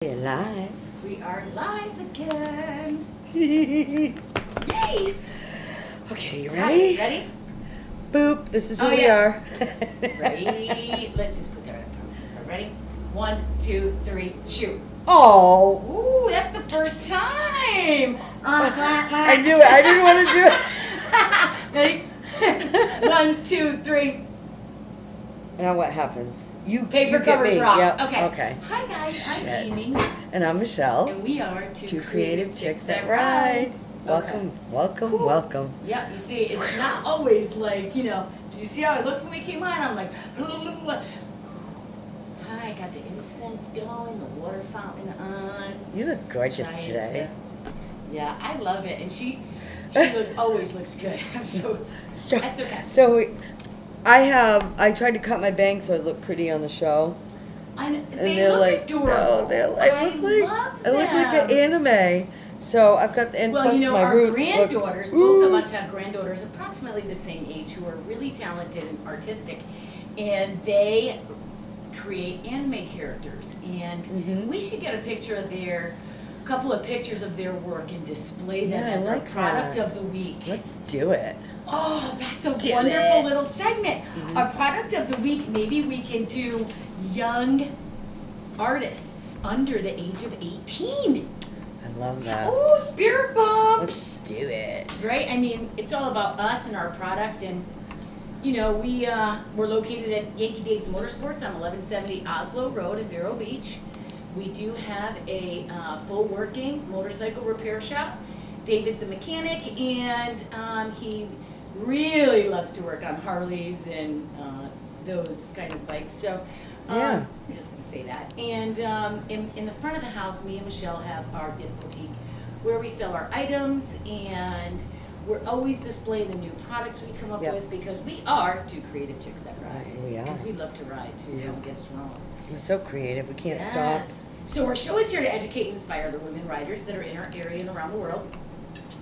We're live. We are live again. Yay! Okay, you ready? Ready? Boop. This is who Oh, we yeah. are. Ready? Let's just put that right up. So ready? 1, 2, 3, shoot. Oh, Ooh, that's the first time. I knew it. I didn't want to do it. Ready? 1, 2, 3. Now what happens? Paper you get covers me. rock. Yep. Okay. Hi guys, I'm Shit. Amy. And I'm Michelle. And we are Two creative chicks that ride. Welcome, welcome, Cool. welcome. Yeah, you see, it's not always like, did you see how it looked when we came on? I'm like, hi, got the incense going, the water fountain on. You look gorgeous Trying today. Yeah, I love it. And she always looks good. So, that's okay. So, I tried to cut my bangs so I look pretty on the show. They look adorable. No, they're like, I love them. I look like an anime. So I've got the, and Well, plus my our roots granddaughters, both of us have granddaughters approximately the same age who are really talented and artistic. And they create anime characters. And we should get a couple of pictures of their work and display them as our product of the week. Let's do it. Oh, that's a wonderful little segment. Our product of the week, maybe we can do young artists under the age of 18. I love that. Oh, spirit bumps. Let's do it. Right? I mean, it's all about us and our products. And, we're located at Yankee Dave's Motorsports on 1170 Oslo Road in Vero Beach. We do have a full working motorcycle repair shop. Dave is the mechanic, and he really loves to work on Harleys and those kind of bikes. So I'm just going to say that. And in the front of the house, me and Michelle have our gift boutique where we sell our items, and we're always displaying the new products we come up with because we are two creative chicks that ride. We are. Because we love to ride, too. Don't get us wrong. We're so creative. We can't Yes. So our show is here to educate and inspire the women riders that are in our area and around the world.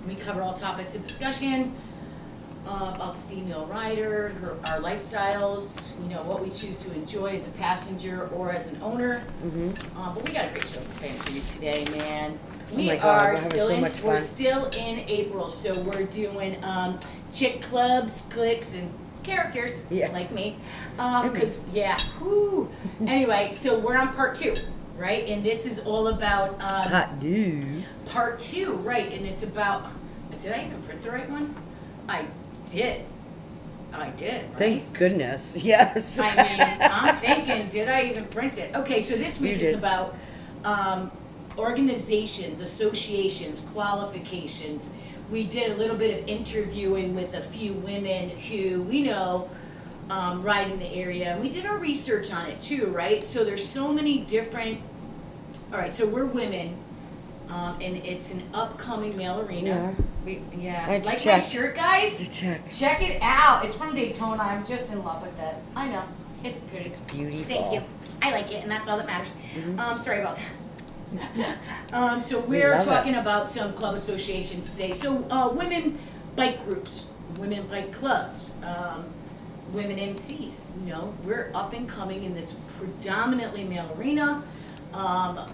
We cover all topics of discussion about the female rider, our lifestyles, what we choose to enjoy as a passenger or as an owner. But we got a great show planned for you today, man. We're still in April, so we're doing Chic Clubs, Clicks, and characters like me. Anyway, so we're on part 2, right? And this is all about part 2, right? And it's about. Did I even print the right one? I did, right? Thank goodness. Yes. I mean, I'm thinking, did I even print it? Okay, so this week is about organizations, associations, qualifications. We did a little bit of interviewing with a few women who we know ride in the area. And we did our research on it too, right? So there's so many different. All right, so we're women, and it's an upcoming male arena. Like my shirt, guys? Check it out. It's from Daytona. I'm just in love with it. I know. It's pretty. It's beautiful. Thank you. I like it, and that's all that matters. Sorry about that. So we're talking about some club associations today. So women bike groups, women bike clubs, women MCs. We're up and coming in this predominantly male arena.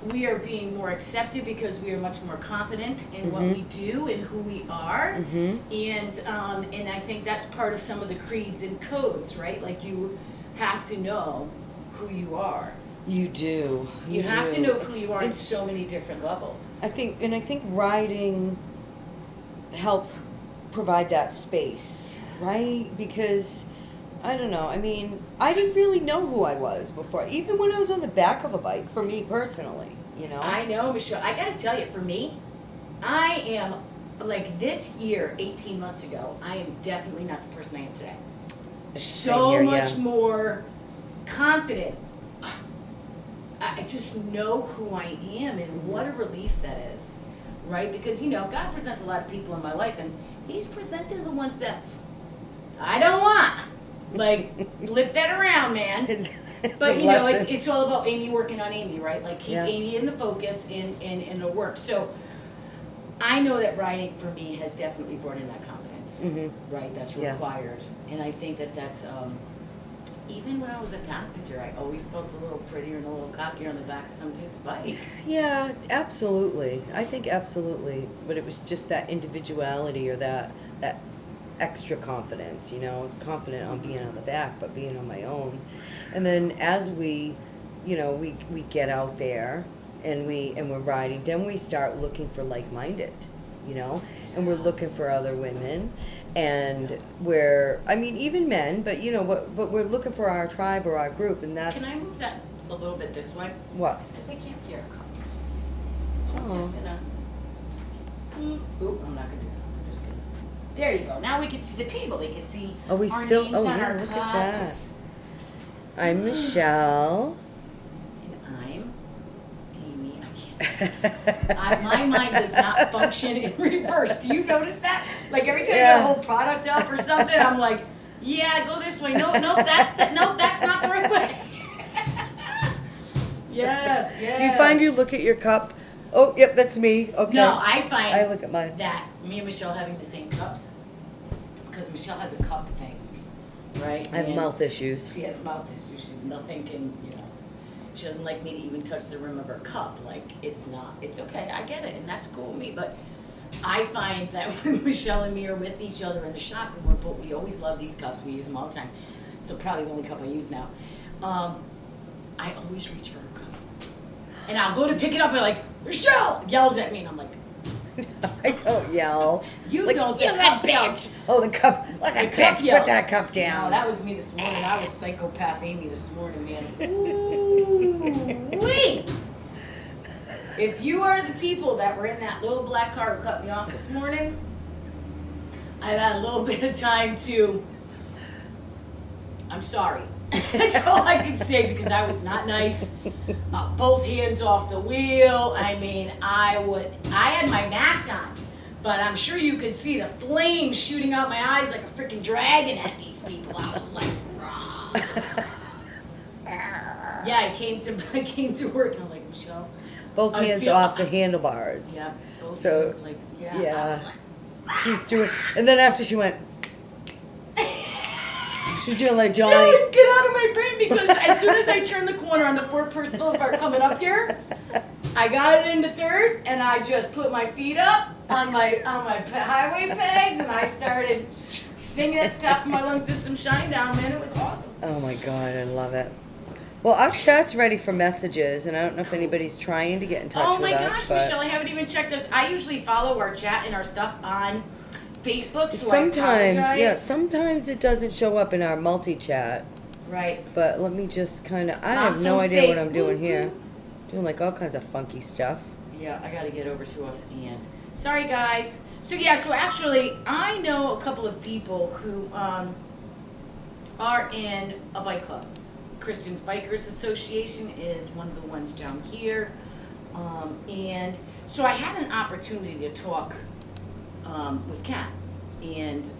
We are being more accepted because we are much more confident in what we do and who we are, and I think that's part of some of the creeds and codes, right? Like you have to know who you are. You do. You have to know who you are in so many different levels. I think riding helps provide that space, right? Because I don't know. I mean, I didn't really know who I was before, even when I was on the back of a bike. For me personally, I know, Michelle. I got to tell you, for me, I am like this year, 18 months ago. I am definitely not the person I am today. So much more confident. I just know who I am, and what a relief that is, right? Because God presents a lot of people in my life, and He's presenting the ones that I don't want. Like, flip that around, man. But it's all about Amy working on Amy, right? Like keep Amy in the focus and the work. So I know that riding for me has definitely brought in that confidence, right? That's required, and I think that that's even when I was a passenger, I always felt a little prettier and a little cockier on the back of some dude's bike. Yeah, absolutely. I think absolutely. But it was just that individuality or that extra confidence, you know. I was confident on being on the back, but being on my own. And then as we, you know, we get out there and we're riding, then we start looking for like-minded, you know, and we're looking for other women, and I mean, even men, but you know, but we're looking for our tribe or our group, and that's. Can I move that a little bit this way? What? Because I can't see our cups. So I'm Oh. just gonna. Oop, I'm not gonna do that. I'm just gonna. There you go. Now we can see the table. They can see Oh, we our still- names oh, on yeah, our look at cups. I'm Michelle. And I'm Amy. I can't see. My mind does not function in reverse. Do you notice that? Like every time I get a whole product up or something, I'm like, yeah, go this way. No, that's not the right way. Yes. Do you find you look at your cup? Oh, yep, that's me. Okay. No, I find I look at mine. that me and Michelle having the same cups, because Michelle has a cup thing, right? I have And mouth issues. She has mouth issues. Nothing can, you know. She doesn't like me to even touch the rim of her cup. Like, it's okay. I get it, and that's cool with me. But I find that when Michelle and me are with each other in the shop, and we always love these cups. We use them all the time. So probably the only cup I use now. I always reach for her cup. And I'll go to pick it up and like, Michelle yells at me, and I'm like, I don't yell. you Like, don't "You get little that bitch!" Oh, the cup. Listen, The cup bitch, yells. put that cup down. No, that was me this morning. I was psychopath Amy this morning, man. Ooh, wait. If you are the people that were in that little black car who cut me off this morning, I've had a little bit of time to. I'm sorry. That's all I can say because I was not nice. Both hands off the wheel. I mean, I had my mask on, but I'm sure you could see the flames shooting out my eyes like a freaking dragon at these people. I was like, "Rah." Yeah, I came to work and I'm like, Michelle. Both I hands feel- off the handlebars. Yeah, both So, hands like, yeah. yeah. I'm like, She was doing, and then after she went, she was doing like no, Johnny. get out of my brain because as soon as I turned the corner on the four-person boulevard coming up here, I got it into third and I just put my feet up on my highway pegs and I started singing at the top of my lungs, "System Shine Down," man. It was awesome. Oh my God, I love it. Well, our chat's ready for messages, and I don't know if anybody's trying to get in touch Oh with my us. gosh, but Michelle, I haven't even checked this. I usually follow our chat and our stuff on Facebook, so sometimes, I apologize. yeah, sometimes it doesn't show up in our multi-chat. Right. But let me just kind of, I Mom's have no so idea what safe. I'm doing Woo, here. woo. Doing like all kinds of funky stuff. Yeah, I gotta get over to us and sorry guys. So yeah, so actually I know a couple of people who are in a bike club. Christians Bikers Association is one of the ones down here. And so I had an opportunity to talk with Kat. And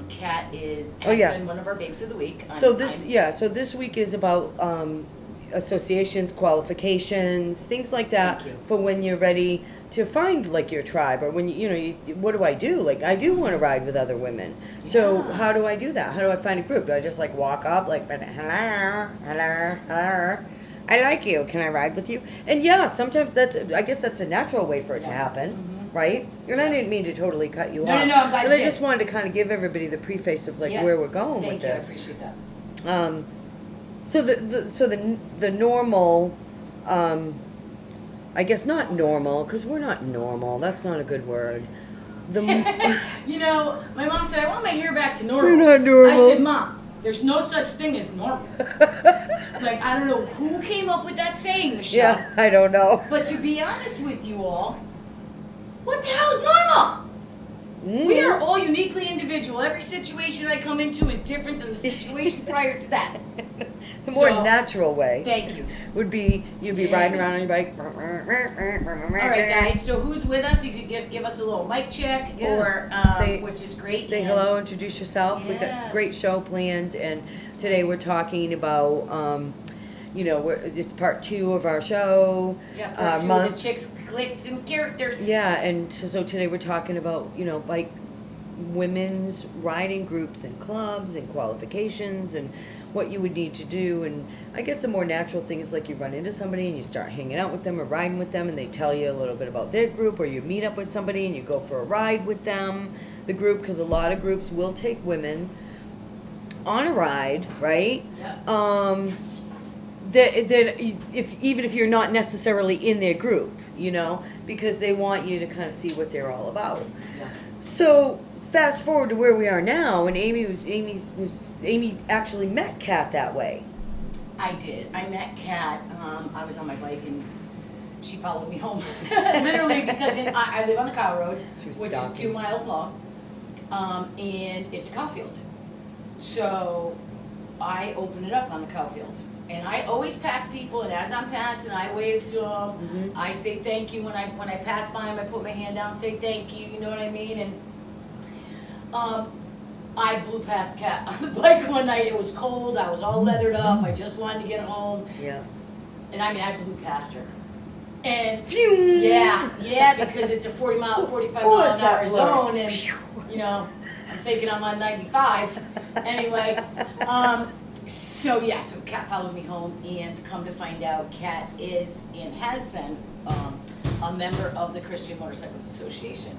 Kat has been one of our babes of the week. So this week is about associations, qualifications, things like that. Thank you. For when you're ready to find like your tribe, or when you what do I do? Like I do want to ride with other women. So Yeah. how do I do that? How do I find a group? Do I just like walk up like hello? I like you. Can I ride with you? And yeah, sometimes I guess that's a natural way for it to Yeah. happen. Mhm. Right? And I didn't mean to totally cut you No, off. no, I'm glad But you I did. just wanted to kind of give everybody the preface of like Yeah. where we're going Thank with you, I this. appreciate that. So the normal, I guess not normal, because we're not normal. That's not a good word. You know, my mom said, I want my hair back to normal. We're not normal. I said, Mom, there's no such thing as normal. Like, I don't know who came up with that saying, Michelle. Yeah, I don't know. But to be honest with you all, what the hell is normal? We are all uniquely individual. Every situation I come into is different than the situation prior to that. The more So, natural way Thank you. would be you'd be Yeah. riding around on your bike. All right, guys. So who's with us? You could just give us a little mic check, Yeah. or Say- which is great. Say and- hello, introduce yourself. We've got a great Yes. show planned, and today we're talking about, it's part 2 of our show. Yeah, part two month. of the Chicks, Clicks, and Characters. Yeah, and so today we're talking about, women's riding groups and clubs and qualifications and what you would need to do. And I guess the more natural thing is like you run into somebody and you start hanging out with them or riding with them and they tell you a little bit about their group, or you meet up with somebody and you go for a ride with them, the group, because a lot of groups will take women on a ride, right? Yeah. Even if you're not necessarily in their group, you know, because they want you to kind of see what they're all about. Yeah. So fast forward to where we are now, and Amy actually met Kat that way. I did. I met Kat. I was on my bike and she followed me home, literally, because I live on the cow road, which is 2 miles long, and it's a cow field. So I open it up on the cow field. And I always pass people, and as I'm passing, I wave to them. Mm-hmm. I say thank you when I pass by them. I put my hand down, say thank you. You know what I mean? And I blew past Kat on the bike one night. It was cold. I was all leathered up. I just wanted to get home. Yeah. And I mean, I blew past her. And yeah, because it's a 45 mile an hour zone, and you know, I'm thinking I'm on 95. Anyway. So Kat followed me home, and come to find out, Kat is and has been a member of the Christian Motorcycles Association,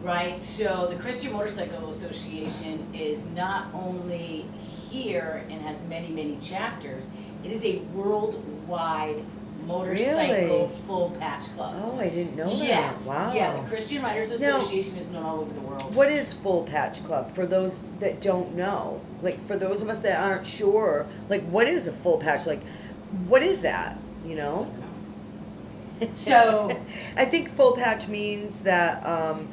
right? So the Christian Motorcycle Association is not only here and has many, many chapters, it is a worldwide motorcycle Really? full patch club. Oh, I didn't know that. Yes. Wow. Yeah, the Christian Riders Association is known all over the world. What is Full Patch Club for those that don't know? Like, for those of us that aren't sure, like, what is a full patch? Like, what is that? You know? So I think full patch means that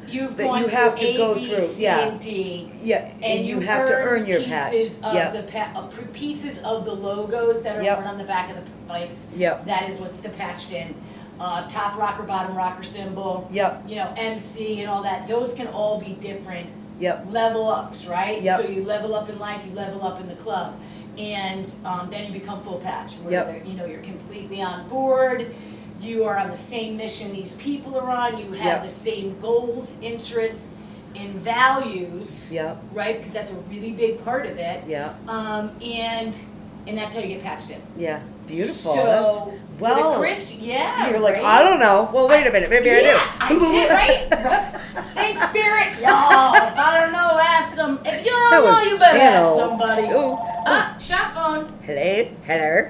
you've that gone you have through to go A, B, through, C, yeah, and D, yeah, and you have to earn your patch. pieces of Yep. the pieces of the logos that are Yep. worn on the back of the bikes. Yep. That is what's the patched in. Top rocker, bottom rocker symbol. Yep. You know, MC and all that. Those can all be different Yep. level ups, right? Yep. So you level up in life, you level up in the club, and then you become full patch. Where Yep. you know, you're completely on board. You are on the same mission these people are on. You have Yep. the same goals, interests, and values. Yep. Right, because that's a really big part of it. Yeah. And that's how you get patched in. Yeah. Beautiful. So That's, for well, the Christian, yeah. you were like, right? I don't know. Well, wait a minute. Maybe Yeah, I do. I did, right? Thanks, Spirit. Y'all, if I don't know, ask some. If you That don't know, was you better ask chill. somebody. Ooh. Shop phone. Hello. Hello.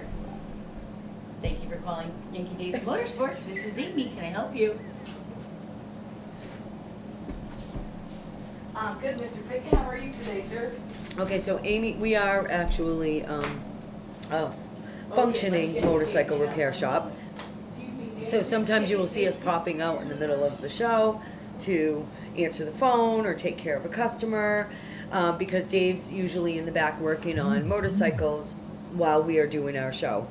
Thank you for calling Yankee Dave's Motorsports. This is Amy. Can I help you? Good, Mr. Pickett. How are you today, sir? Okay, so Amy, we are actually a functioning motorcycle repair shop. So sometimes you will see us popping out in the middle of the show to answer the phone or take care of a customer, because Dave's usually in the back working on motorcycles while we are doing our show.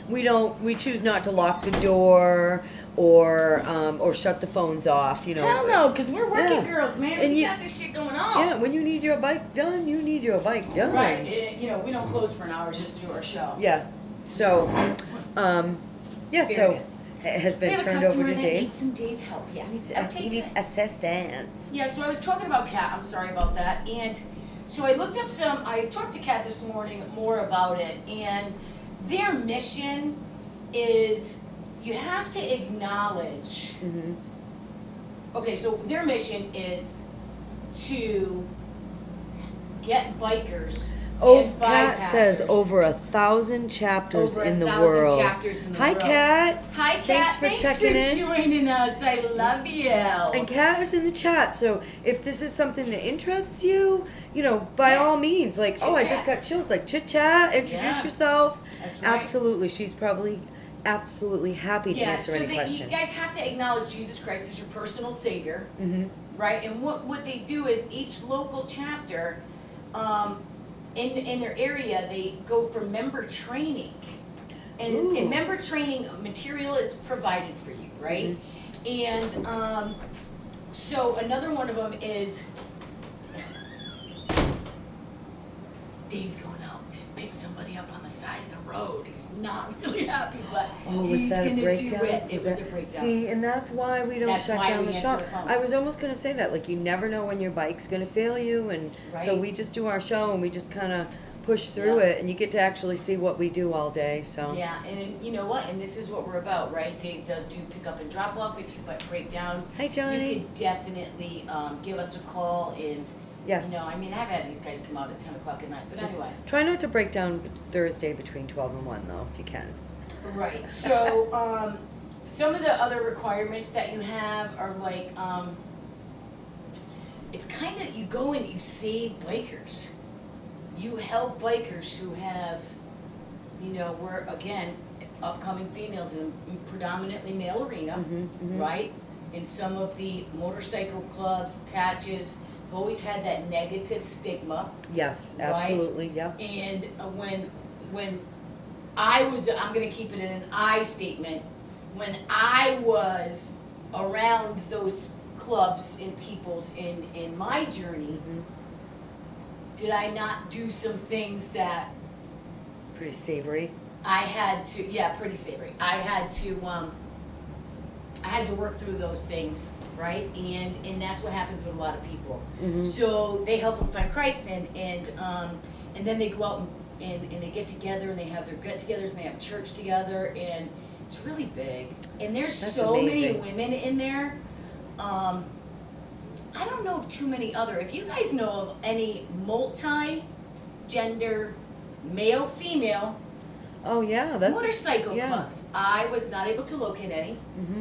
We choose not to lock the door or shut the phones off, you know. Hell no, because we're working Yeah. girls, man. And We you- got this shit going on. Yeah, when you need your bike done, you need your bike done. Right. You know, we don't close for an hour just to do our show. Yeah. So, so it has We been have a turned customer over to that Dave. needs some Dave help, yes. He needs good. assistance. Yeah, so I was talking about Kat, I'm sorry about that, and so I looked up I talked to Kat this morning more about it, and their mission is, you have to acknowledge, Mm-hmm. okay, so their mission is to get bikers Oh, and Kat says bypassers. over 1,000 chapters Over in the 1,000 world. chapters in the Hi, world. Kat. Hi, Kat. Thanks for checking in. joining us. I love you. And Kat is in the chat, so if this is something that interests you, you know, by Yeah. all means, like, oh, I Chit-chat. just got chills, like chit chat, introduce Yeah. yourself. That's right. Absolutely, she's probably absolutely happy to answer any you questions. guys have to acknowledge Jesus Christ as your personal savior, Mm-hmm. right? And what they do is each local chapter, in their area, they go for member training, and Ooh. member training material is provided for you, right? Mm-hmm. And so another one of them is Dave's going out. pick somebody up on the side of the road. He's not really happy, but was he's that a gonna breakdown? do it. It was a breakdown. See, and that's why we don't That's shut why down we the answer shop. the phone. I was almost gonna say that, like, you never know when your bike's gonna fail you, and so Right. we just do our show and we just kind of push through Yeah. it, and you get to actually see what we do all day. So Yeah, and you know what? And this is what we're about, right? Dave does do pick up and drop off. If you break down, Hi, Johnny. you could definitely give us a call. And Yeah. you know, I mean, I've had these guys come out at 10 o'clock at night, but just anyway. try not to break down Thursday between 12 and 1 though, if you can. Right. So some of the other requirements that you have are like it's kind of, you go and you save bikers. You help bikers who have, you know, we're again upcoming females in predominantly male arena, right? In some of the motorcycle clubs, patches, have always had that negative stigma. Yes, Right? absolutely. Yep. And when I was, I'm gonna keep it in an I statement, when I was around those clubs and peoples in my journey, did I not do some things that Pretty savory. I had to, yeah, pretty savory. I had to work through those things, right? And that's what happens with a lot of people. So they help them find Christ, and then they go out and they get together and they have their get-togethers and they have church together, and it's really big. And there's That's so many amazing. women in there. I don't know of too many other. If you guys know of any multi-gender, male, female Oh yeah, that's motorcycle yeah. clubs, I was not able to locate any.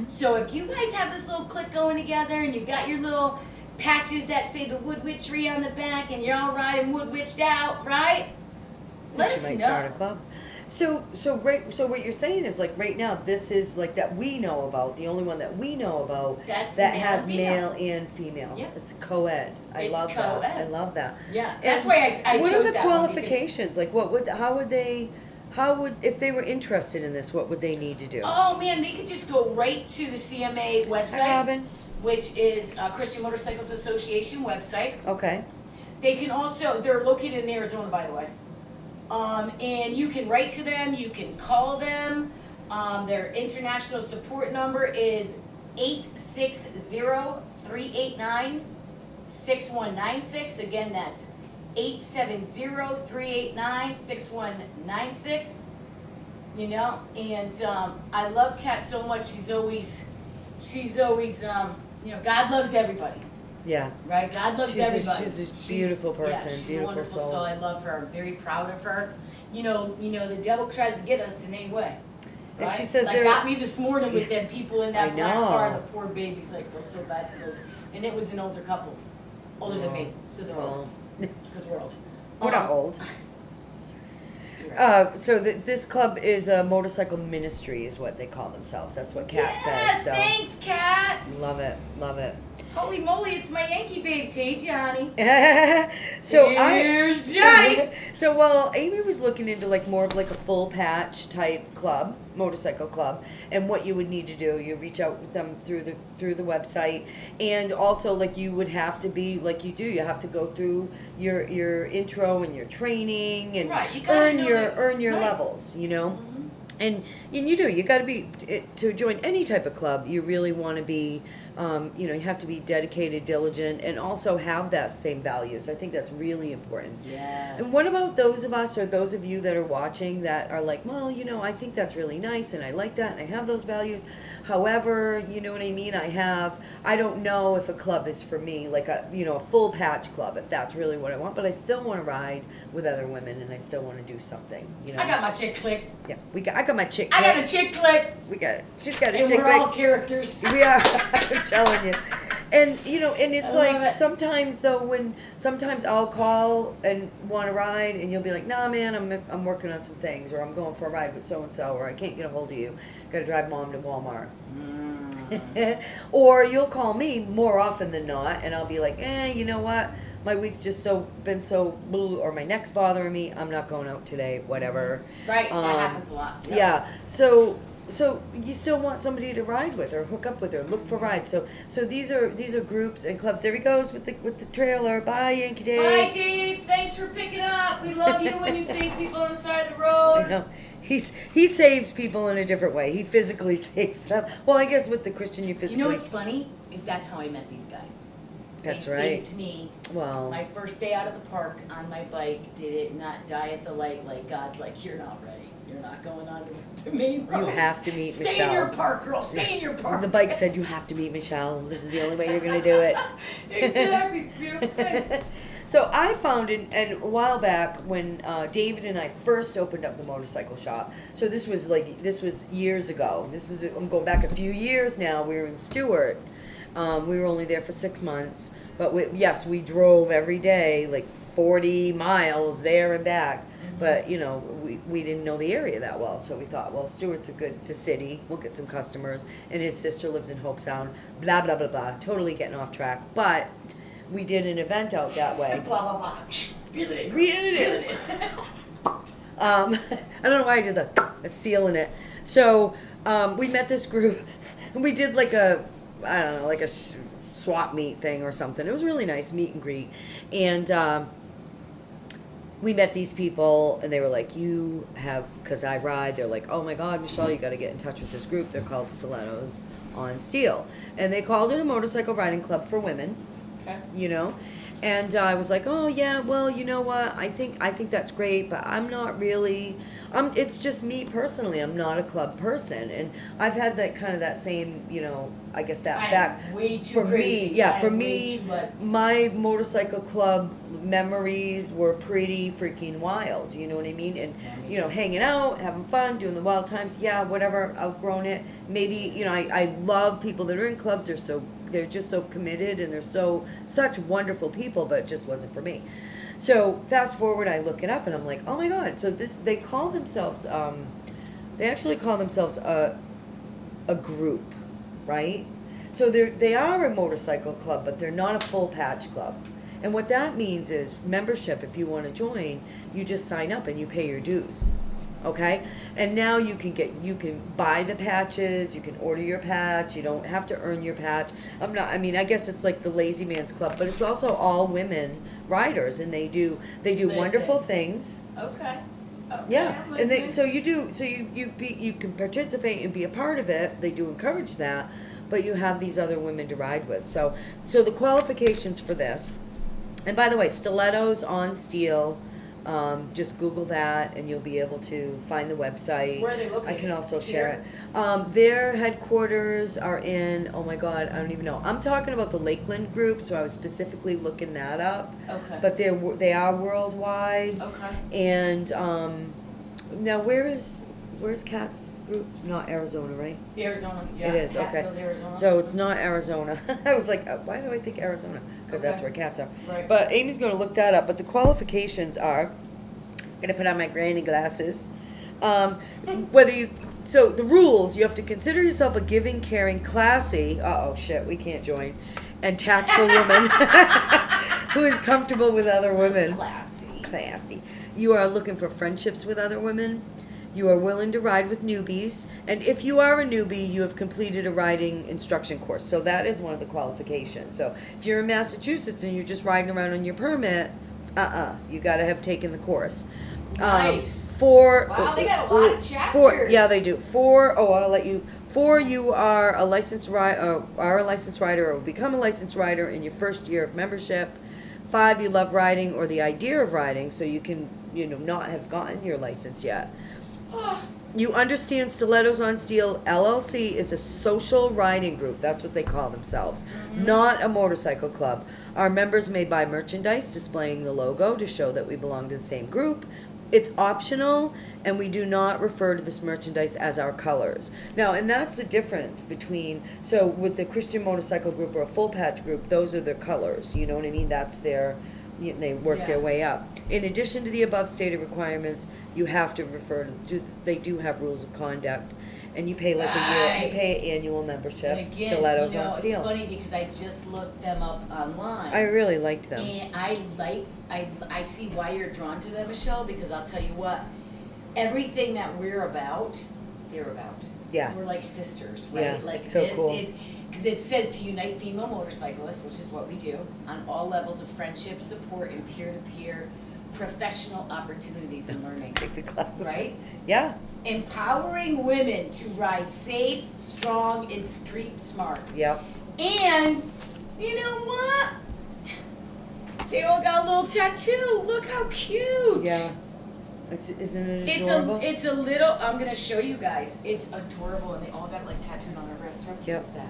So if you guys have this little clique going together and you got your little patches that say the Wood Witchery on the back and you're all riding Wood Witched out, right? Let you us might know. start a club. So what you're saying is, like, right now this is like that we know about, the only one that we know about That's that male has and female. male and female. Yep. It's co-ed. I It's love that. co-ed. I love that. Yeah, that's And why I what chose are the that one because- qualifications? Like, how would if they were interested in this, what would they need to do? Oh man, they could just go right to the CMA website, Hi, Robin. which is Christian Motorcycles Association website. Okay. They can also, they're located in Arizona, by the way. And you can write to them, you can call them. Their international support number is 860-389-6196. Again, that's 870-389-6196. You know, and I love Kat so much. She's always, you know, God loves everybody. Yeah. Right? God loves everybody. She's a beautiful person, Yeah, she's beautiful a wonderful soul. soul. I love her. I'm very proud of her. You know, the devil tries to get us in any way. And Right? she says like they're- got me this morning with them people in that I black know. car, the poor babies. I feel so bad for those. And it was an older couple. Older than me. So they're old. Because we're old. We're not old. You're right. So this club is a motorcycle ministry, is what they call themselves. That's what Kat Yes, says. So thanks, Kat. love it, love it. Holy moly, it's my Yankee babes. Hey, Johnny. So Here's Johnny. So while Amy was looking into like more of like a full patch type club, motorcycle club, and what you would need to do, you reach out with them through the website, and also like you would have to be like you do, you have to go through your intro and your training and Right, you gotta know earn your right. levels, you know. And you do. You got to be to join any type of club. You really want to be, you have to be dedicated, diligent, and also have that same values. I think that's really important. Yes. And what about those of us or those of you that are watching that are like, well, I think that's really nice and I like that and I have those values. However, you know what I mean? I don't know if a club is for me, like a full patch club, if that's really what I want, but I still want to ride with other women and I still want to do something, I got my chick click. Yeah, I got my chick. I got a chick click. She's got a And chick. we're all characters. We are. I'm telling you. And and it's I love like it. sometimes though, sometimes I'll call and want to ride, and you'll be like, "Nah, man, I'm working on some things, or I'm going for a ride with so and so, or I can't get a hold of you. Got to drive mom to Walmart." Or you'll call me more often than not, and I'll be like, you know what? My week's just been so blue, or my neck's bothering me. I'm not going out today. Whatever. Right, that happens a lot. Yeah. So so you still want somebody to ride with or hook up with or look for rides. So these are groups and clubs. There he goes with the trailer. Bye, Yankee Dave. Bye, Dave. Thanks for picking up. We love you when you save people on the side of the I road. know. He saves people in a different way. He physically saves them. Well, I guess with the Christian, you physically. You know what's funny? Is that's how I met these guys. That's they right. saved me. Well, My first day out of the park on my bike, did it not die at the light? Like God's like, you're not ready. You're not going on the main roads. You have to meet Stay Michelle. in your park, girl. Stay in your park. the bike said you have to meet Michelle. This is the only way you're going to do it. Exactly. Beautiful thing. So I found and a while back when David and I first opened up the motorcycle shop. So this was years ago. I'm going back a few years now. We were in Stewart. We were only there for 6 months, but we drove every day, like 40 miles there and back. But we didn't know the area that well, so we thought, well, Stewart's it's a city. We'll get some customers, and his sister lives in Hope Sound. Blah blah blah blah. Totally getting off track, but we did an event out that way. Blah blah blah. Reel it in. Reel it in. I don't know why I did the seal in it. So we met this group, and we did like a swap meet thing or something. It was really nice, meet and greet, and we met these people, and they were like, because I ride, they're like, oh my God, Michelle, you got to get in touch with this group. They're called Stilettos on Steel, and they called it a motorcycle riding club for women. Okay. And I was like, oh yeah, well, you know what? I think that's great, but I'm not really. It's just me personally. I'm not a club person, and I've had that same, I guess that back. Way too for crazy. me, yeah, for me, my motorcycle club memories were pretty freaking wild. You know what I mean? And hanging out, having fun, doing the wild times. Yeah, whatever. Outgrown it. Maybe I love people that are in clubs. They're just so committed, and they're such wonderful people, but it just wasn't for me. So fast forward, I look it up, and I'm like, oh my God. So they call themselves, they actually call themselves a group, right? So they are a motorcycle club, but they're not a full patch club. And what that means is membership. If you want to join, you just sign up and you pay your dues. Okay, and now you can buy the patches, you can order your patch, you don't have to earn your patch. I guess it's like the lazy man's club, but it's also all women riders, and they do wonderful things. Okay. Yeah, and you can participate and be a part of it. They do encourage that, but you have these other women to ride with. So the qualifications for this, and by the way, Stilettos on Steel. Just Google that, and you'll be able to find the website. Where are they located? I can also share it. Their headquarters are in, oh my God, I don't even know. I'm talking about the Lakeland group, so I was specifically looking that up. Okay. But they are worldwide. Okay. And now where's Kat's group? Not Arizona, right? Arizona. Yeah. It is, okay. Hatfield, Arizona. So it's not Arizona. I was like, why do I think Arizona? Because that's where cats are. Right. But Amy's going to look that up. But the qualifications are, I'm going to put on my granny glasses. So the rules, you have to consider yourself a giving, caring, classy, we can't join, and tactful woman who is comfortable with other women. Classy. You are looking for friendships with other women. You are willing to ride with newbies. And if you are a newbie, you have completed a riding instruction course. So that is one of the qualifications. So if you're in Massachusetts and you're just riding around on your permit, you got to have taken the course. Nice. Wow, they got a lot of chapters. Yeah, they do. I'll let you. 4, you are a licensed rider, or will become a licensed rider in your first year of membership. 5, you love riding or the idea of riding, so you can, not have gotten your license yet. You understand Stilettos on Steel LLC is a social riding group. That's what they call themselves. Not a motorcycle club. Our members may buy merchandise displaying the logo to show that we belong to the same group. It's optional, and we do not refer to this merchandise as our colors. Now, and that's the difference between, so with the Christian motorcycle group or a full patch group, those are their colors. You know what I mean? That's they work their way up. In addition to the above stated requirements, you have to they do have rules of conduct, and you pay you pay an annual membership. And again, Stilettos on Steel. It's funny because I just looked them up online. I really liked them. And I see why you're drawn to them, Michelle, because I'll tell you what, everything that we're about, they're about. Yeah. We're like sisters, right? Yeah, Like it's so this cool. is because it says to unite female motorcyclists, which is what we do, on all levels of friendship, support, and peer-to-peer professional opportunities and learning. Take the classes. Right? Yeah. Empowering women to ride safe, strong, and street smart. Yep. And you know what? They all got a little tattoo. Look how cute. Yeah. Isn't it adorable? It's a little. I'm gonna show you guys. It's adorable, and they all got like tattooed on their wrist. How cute Yep. is that?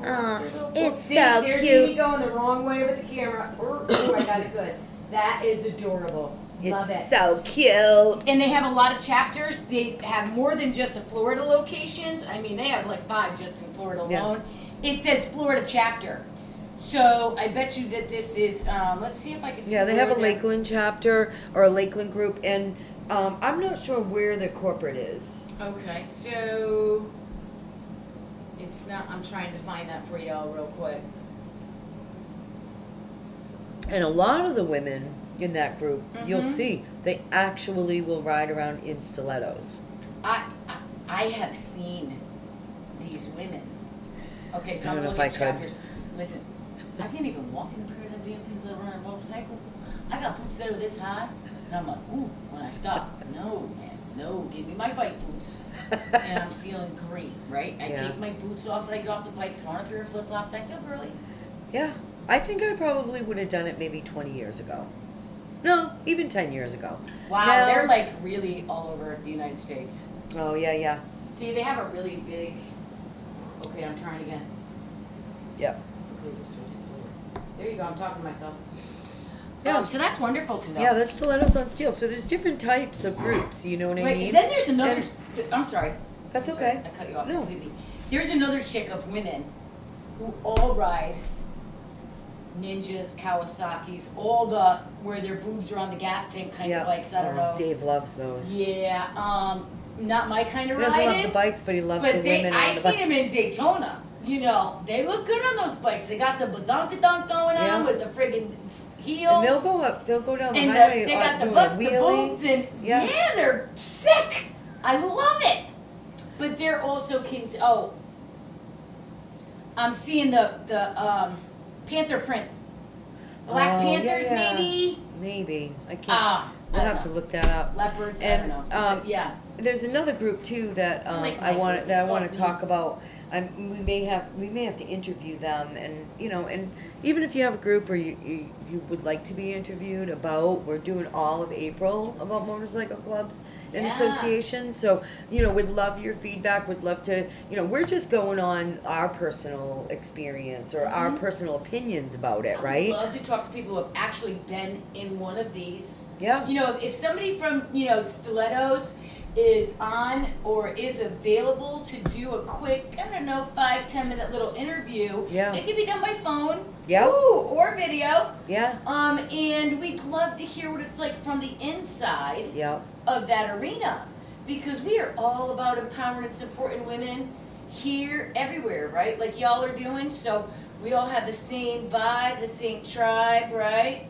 Oh, it's See, so there's cute. me going the wrong way with the camera. Oh, I got it good. That is adorable. Love it. It's so cute. And they have a lot of chapters. They have more than just the Florida locations. I mean, they have like 5 just in Florida alone. Yeah. It says Florida chapter. So I bet you that this is. Let's see if I can see. Yeah, they have a where Lakeland chapter or a Lakeland group, and I'm not sure where the corporate is. Okay, so it's not. I'm trying to find that for y'all real quick. And a lot of the women in that group, you'll Mhm. see, they actually will ride around in stilettos. I have seen these women. Okay, so I I'm don't know looking if at I could. chapters. Listen, I can't even walk in a pair of them damn things that are on a motorcycle. I got boots that are this high, and I'm like, ooh, when I stop, no, man, no, give me my bike boots. And I'm feeling great, right? I Yeah. take my boots off when I get off the bike, throw on a pair of flip flops, I feel girly. Yeah, I think I probably would have done it maybe 20 years ago. No, even 10 years ago. Wow, Now- they're like really all over the United States. Oh, yeah, yeah. See, they have a really big. Okay, I'm trying again. Yep. Okay, just switch this over. There you go. I'm talking to myself. Yeah. So that's wonderful to know. Yeah, that's stilettos on steel. So there's different types of groups, you know what I Wait, mean? then there's another. And- I'm sorry. That's I'm sorry, okay. I cut you off No. completely. There's another chick of women who all ride Ninjas, Kawasaki's, all the where their boobs are on the gas tank kind Yeah. of bikes. I don't know. Dave loves those. Yeah, not my kind of He doesn't riding. love the bikes, but he loves But the women on I the seen bikes. them in Daytona. You know, they look good on those bikes. They got the badonkadonk going Yeah. on with the friggin' heels. And they'll go down the And highway they got the doing butts, a the wheelie. boots, and Yeah. they're sick. I love it. But they're also I'm seeing the panther print. Black Oh, Panthers, yeah. maybe. Maybe. I can't. Ah, We'll I don't have to know. look that up. Leopards. I And, don't know. um, But yeah. There's another group too that like I my want group. that I It's want to called talk about. We may have to interview them, and and even if you have a group or you would like to be interviewed about, we're doing all of April about motorcycle clubs and Yeah. associations. So we'd love your feedback. We'd love to. We're just going on our personal experience or our Mhm. personal opinions about it, I right? would love to talk to people who have actually been in one of these. Yeah. If somebody from, Stilettos is on or is available to do a quick, 5-10 minute little interview. Yeah. It can be done by phone. Yeah. Ooh, or video. Yeah. And we'd love to hear what it's like from the inside Yeah. of that arena. Because we are all about empowering and supporting women here, everywhere, right? Like y'all are doing. So we all have the same vibe, the same tribe, right?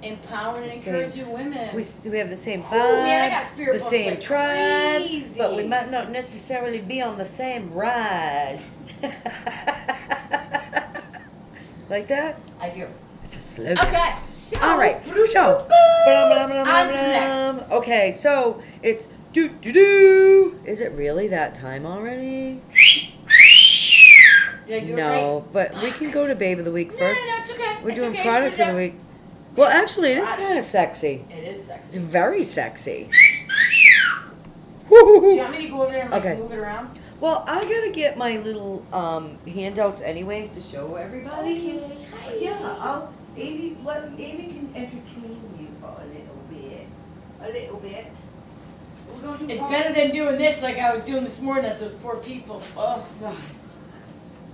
Empowering and Same. encouraging women. We have the same vibe, Ooh, man, I got spirit the bumps same like tribe, crazy. but we might not necessarily be on the same ride. Like that? I do. It's a slogan. Okay, so All right. So, on to the next. okay, so it's do. Is it really that time already? Did I do it right? No, but we can go to Babe of the Week No, first. no, it's okay. We're It's doing okay. product Screw of the it week. Well, actually, it is Product. kind of sexy. It is It's sexy. very sexy. Do you want me to go over there and Okay. move it around? Well, I gotta get my little handouts anyways to show everybody. Hi. Yeah, Amy can entertain you for a little bit. We're gonna do It's better than doing this like I was doing this morning at those poor people. Oh.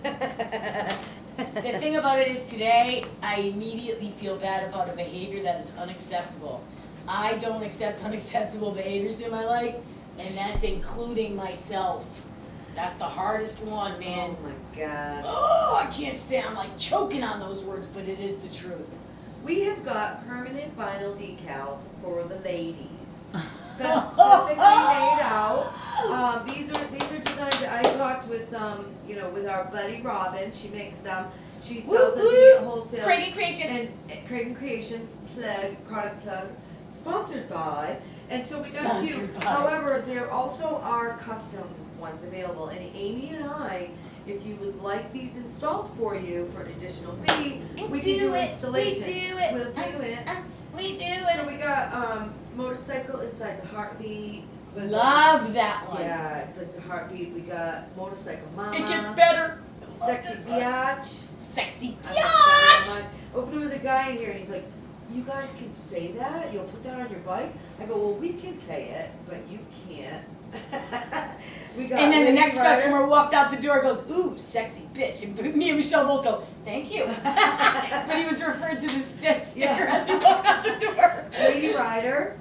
The thing about it is today, I immediately feel bad about a behavior that is unacceptable. I don't accept unacceptable behaviors in my life, and that's including myself. That's the hardest one, man. Oh my God. Oh, I can't stand. I'm like choking on those words, but it is the truth. We have got permanent vinyl decals for the ladies. specifically made out. These are designs that I talked with, with our buddy Robin. She makes them. She sells them at wholesale. Creative Creations. And Creative Creations product plug, sponsored by. And so we got a few. Sponsored by. However, there also are custom ones available. And Amy and I, if you would like these installed for you for an additional fee, we can do installation. We do it. We'll do it. We do So we got motorcycle inside the heartbeat. Love that one. Yeah, it's like the heartbeat. We got motorcycle mama. It gets better. Sexy biatch. Sexy I like biatch. that one. Oh, there was a guy in here and he's like, "You guys can say that? You'll put that on your bike?" I go, "Well, we can say it, but you can't." We got And then the Lady next Rider. customer walked out the door, goes, "Ooh, sexy bitch." And me and Michelle both go, "Thank you." But he was referred to the sticker Yeah. as we walked out the door. Lady Rider.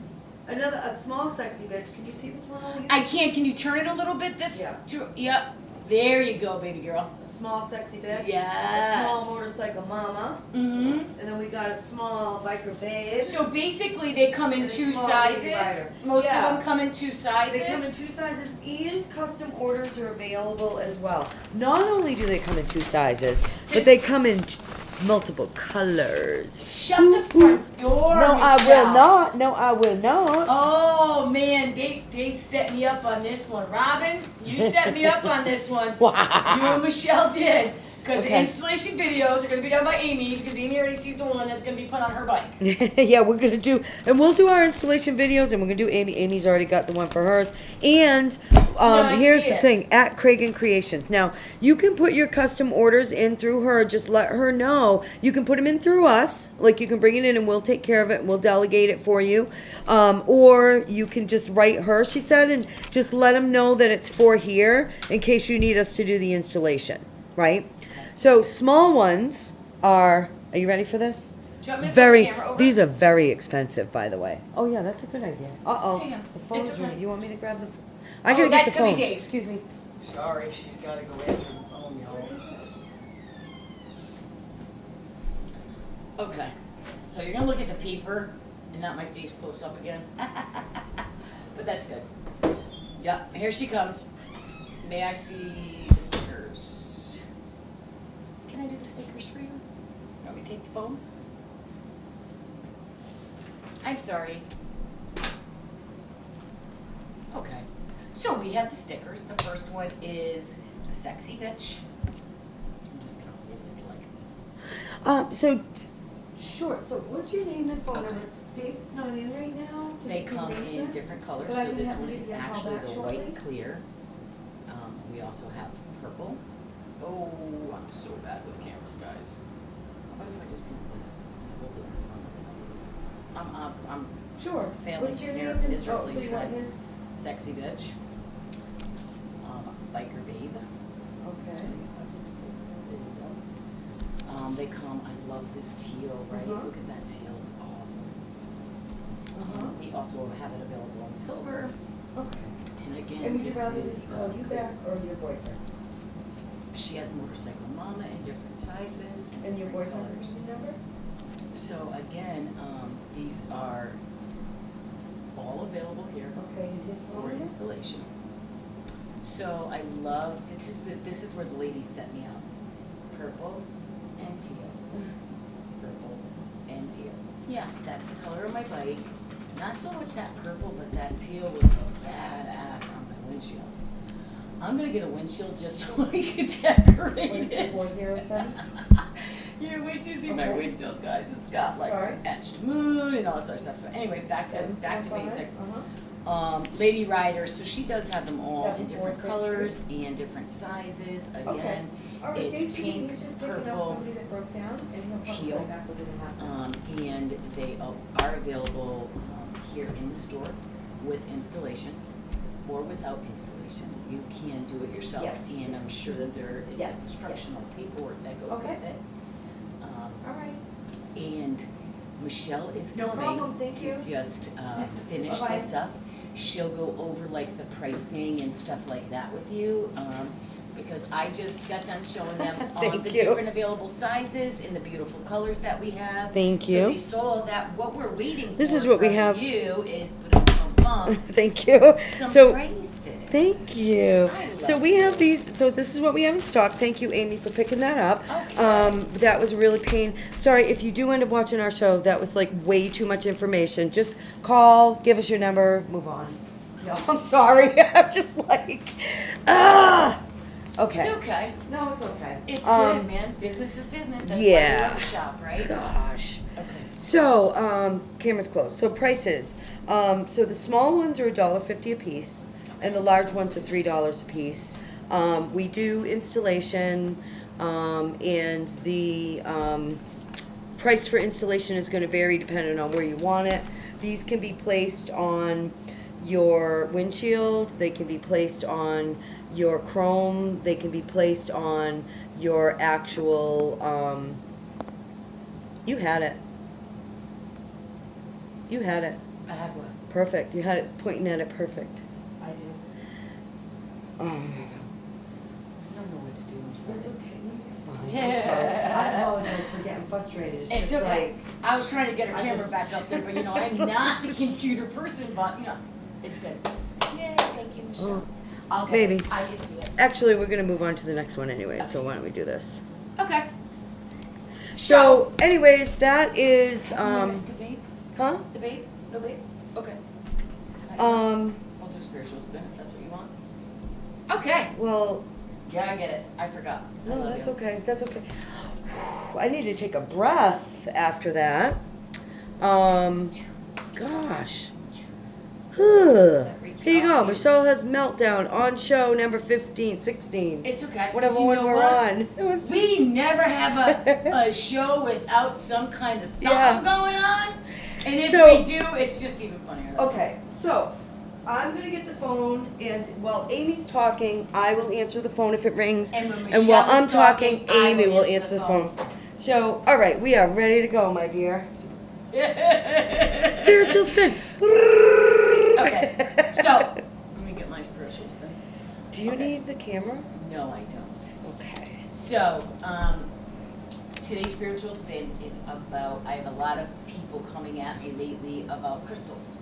A small sexy bitch. Can you see this one on you? I can't. Can you turn it a little bit? Yep. There you go, baby girl. A small sexy bitch. Yes. A small motorcycle mama. Mm-hmm. And then we got a small biker babe. So basically, they come in And a two small Lady sizes. Rider. Most Yeah. of them come in two sizes. They come in 2 sizes and custom orders are available as well. Not only do they come in 2 sizes, but they come in multiple colors. Shut the front door, No, I Michelle. will not. No, I will not. Oh man, they set me up on this one. Robin, you set me up on this one. You and Michelle did. Because the Okay. installation videos are going to be done by Amy, because Amy already sees the one that's going to be put on her bike. Yeah, we're gonna do, and we'll do our installation videos, and we're gonna do Amy. Amy's already got the one for hers. And I here's see the it. thing: at Creative Creations. Now you can put your custom orders in through her. Just let her know. You can put them in through us. Like you can bring it in, and we'll take care of it, and we'll delegate it for you. Or you can just write her. She said, and just let them know that it's for here in case you need us to do the installation. Right. So small ones are. Are you ready for this? Do you want me to Very. put the camera over? These are very expensive, by the way. Oh yeah, that's a good idea. Uh Hang on. the phone's It's okay. ringing. You want me to grab the phone? I Oh, gotta get that's the gonna phone. be Dave. Excuse me. Sorry, she's gotta go answer the phone, y'all. Okay. So you're going to look at the paper and not my face close up again. But that's good. Yep, here she comes. May I see the stickers? Can I do the stickers for you? Want me to take the phone? I'm sorry. Okay. So we have the stickers. The first one is a sexy bitch. I'm just gonna hold it like this. Sure. So what's your name and phone Okay. number? David's not in right now. Can They you come arrange in this? different colors. But I So can this have one Lydia is call actually back the shortly. white clear. We also have purple. Oh, I'm so bad with cameras, guys. What if I just do this? Hold it in front of me. I'm Sure. Family What's your here name and is oh, really so you want tight. his? sexy bitch. Biker babe. Okay. So we have these two. There you go. They come, I love this teal, right? Uh-huh. Look at that teal, it's awesome. We Uh-huh. also have it available in silver. Okay. And again, And would you this rather is this call you clear. back or your boyfriend? She has motorcycle mama in different sizes And your different boyfriend's colors. phone number? So again, these are all available here Okay, and his phone for number? installation. So I love, this is where the ladies set me up. Purple and teal. Purple and teal. Yeah, that's the color of my bike. Not so much that purple, but that teal would go badass on my windshield. I'm gonna get a windshield just so I can decorate What is it. it, 407? Yeah, wait till you see my Okay. windshield, guys. It's got like Sorry? etched moon and all this other stuff. So anyway, back to 745? basics. Uh-huh. Lady Rider, so she does have them all in different 7463. colors and different sizes. Okay. Again, All right, it's Dave, pink, he's just picking up purple, somebody that broke down, and he'll teal. probably back within a half hour. and they are available here in the store with installation or without installation. You can do it yourself, Yes. and I'm sure that there is Yes, instructional paperwork that goes Okay. with it. All right. And Michelle is No coming problem, thank to you. just finish Bye-bye. this up. She'll go over like the pricing and stuff like that with you, because I just got done showing them all of Thank the you. different available sizes and the beautiful colors that we have. Thank So you. they saw that what we're waiting This for is what we from have. you is mom Thank you. some So, prices. thank you. I love So we have these, so this is what we have in stock. Thank you, Amy, for picking that up. Okay. That was a really pain. Sorry, if you do end up watching our show, that was like way too much information. Just call, give us your number, move on. No, I'm sorry. I'm just like, okay. It's okay. No, it's okay. It's good, man. Business is business. That's why yeah. you love to shop, right? Gosh. Okay. So, camera's closed. So prices. So the small ones are $1.50 a piece, and the large ones are $3 a piece. We do installation, and the price for installation is going to vary depending on where you want it. These can be placed on your windshield. They can be placed on your chrome. They can be placed on your actual. You had it. You had it. I have one. Perfect. You had it pointing at it perfect. I do. Oh. I don't know what to do. I'm sorry. That's okay. No, you're fine. Yeah. I'm sorry. I apologize for getting frustrated. It's It's just okay. I was trying to get her I camera just- back up there, but you know, I'm not the computer person, but you know, it's good. Yay, thank you, Michelle. I'll get maybe. it. I can see it. Actually, we're going to move on to the next one anyway, so why don't we do this? Okay. So, anyways, that is, The babe? huh? The babe? No babe? Okay. Um, I'll do spiritual spin if that's what you want. Okay. well, Yeah, I get it. I forgot. I no, love that's you. okay. That's okay. I need to take a breath after that. Gosh. Here you go. Michelle has meltdown on show number 15, 16. It's okay. Whatever 'cause you one know we're what? on. It was We never have a show without some kind of something Yeah. going on. And if So- we do, it's just even funnier. okay. So I'm gonna get the phone, and while Amy's talking, I will answer the phone if it rings. And when And while Michelle I'm is talking, talking, I Amy will will answer answer the the phone. So, all right, we are ready to go, my dear. Okay. Spiritual spin. So, let me get my spiritual spin. Do you Okay. need the camera? No, I don't. Okay. So, today's spiritual spin is about, I have a lot of people coming at me lately about crystals.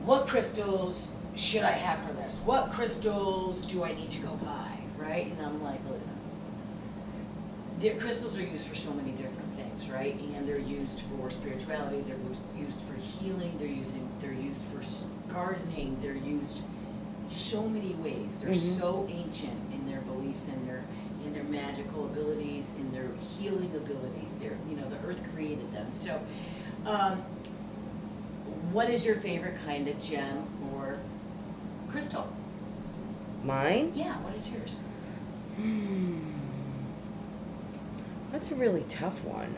What crystals should I have for this? What crystals do I need to go buy, right? And I'm like, listen, the crystals are used for so many different things, right? And they're used for spirituality, they're used for healing, they're used for gardening, they're used so many ways. They're Mhm. so ancient in their beliefs and their magical abilities, in their healing abilities. They're, you know, the earth created them. So, what is your favorite kind of gem or crystal? Mine? Yeah, what is yours? That's a really tough one.